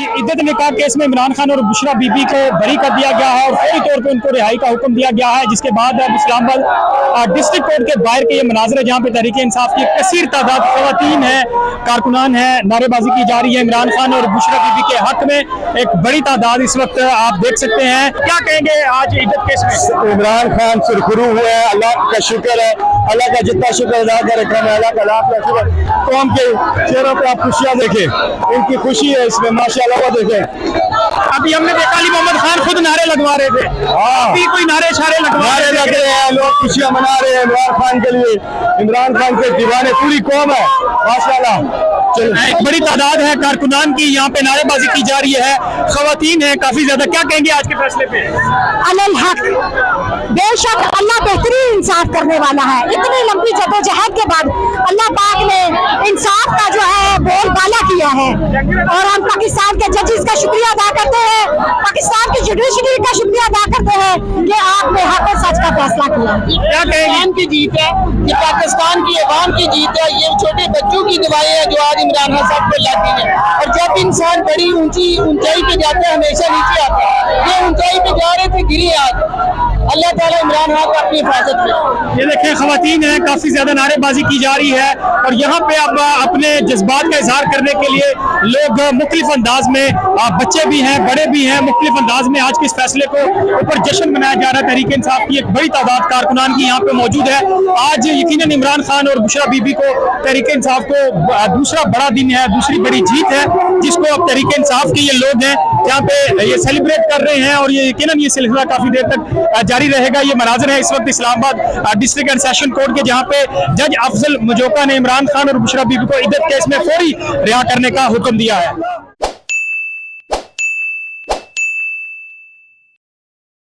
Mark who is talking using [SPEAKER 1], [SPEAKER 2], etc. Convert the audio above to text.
[SPEAKER 1] जी, इद्दत निकाह केस में इमरान खान और बुशरा बीबी को बरी कर दिया गया है और फौरी तौर पे उनको रिहाई का हुक्म दिया गया है, जिसके बाद अब इस्लामाबाद डिस्ट्रिक्ट कोर्ट के बाहर के ये मनाजर है जहाँ पे तहरीक इंसाफ की कसीर तादाद खवातीन है, कारकुनान है, नारेबाजी की जा रही है इमरान खान और बुशरा बीबी के हक में। एक बड़ी तादाद इस वक्त आप देख सकते हैं। क्या कहेंगे आज इद्दत केस में?
[SPEAKER 2] इमरान खान सुरखरू हुए हैं, अल्लाह का शुक्र है, अल्लाह का जितना शुक्र अदा करे कम है, अल्लाह का लाख लाख शुक्र। कौम के चेहरों पे आप खुशियां देखें, इनकी खुशी है इसमें माशाल्लाह। वो देखें,
[SPEAKER 1] अभी हमने देखा अली मोहम्मद खान खुद नारे लगवा रहे थे, अभी कोई नारे
[SPEAKER 2] नारे लग रहे हैं, लोग खुशियां मना रहे हैं इमरान खान के लिए। इमरान खान के दीवाने पूरी कौम है माशाल्लाह।
[SPEAKER 1] एक बड़ी तादाद है कारकुनान की, यहाँ पे नारेबाजी की जा रही है, खवातीन है काफी ज्यादा। क्या कहेंगे आज के फैसले पे?
[SPEAKER 3] अलल हक, बेशक अल्लाह बेहतरीन इंसाफ करने वाला है। इतनी लंबी जदोजहद के बाद अल्लाह पाक ने इंसाफ का जो है बोलबाला किया है और हम पाकिस्तान के जजेस का शुक्रिया अदा करते हैं, पाकिस्तान की जुडिशरी का शुक्रिया अदा करते हैं कि आपने हक और सच का फैसला किया।
[SPEAKER 1] क्या कहेंगे?
[SPEAKER 4] की जीत है, ये पाकिस्तान की अवाम की जीत है, ये छोटे बच्चों की दुआएं हैं जो आज इमरान खान साहब को लाती है। और जब इंसान बड़ी ऊंचाई पे जाता है हमेशा नीचे आता है, ये ऊंचाई पे जा रहे थे गिरे आज। अल्लाह ताला इमरान खान को अपनी हिफाजत करे।
[SPEAKER 1] ये देखें खवातीन हैं, काफी ज्यादा नारेबाजी की जा रही है और यहाँ पे अब अपने जज्बात का इजहार करने के लिए लोग मुख्तलिफ अंदाज में, बच्चे भी हैं बड़े भी हैं, मुख्तलिफ अंदाज में आज के इस फैसले को ऊपर जश्न मनाया जा रहा है। तहरीक इंसाफ की एक बड़ी तादाद कारकुनान की यहाँ पे मौजूद है। आज यकीनन इमरान खान और बुशरा बीबी को तहरीक इंसाफ को दूसरा बड़ा दिन है, दूसरी बड़ी जीत है जिसको अब तहरीक इंसाफ के ये लोग हैं जहाँ पे ये सेलिब्रेट कर रहे हैं और ये यकीनन ये सिलसिला काफी देर तक जारी रहेगा। ये मनाजर है इस वक्त Islamabad district and session court के, जहाँ पे जज अफजल मजोका ने इमरान खान और बुशरा बीबी को इद्दत केस में फौरी रिहा करने का हुक्म दिया है।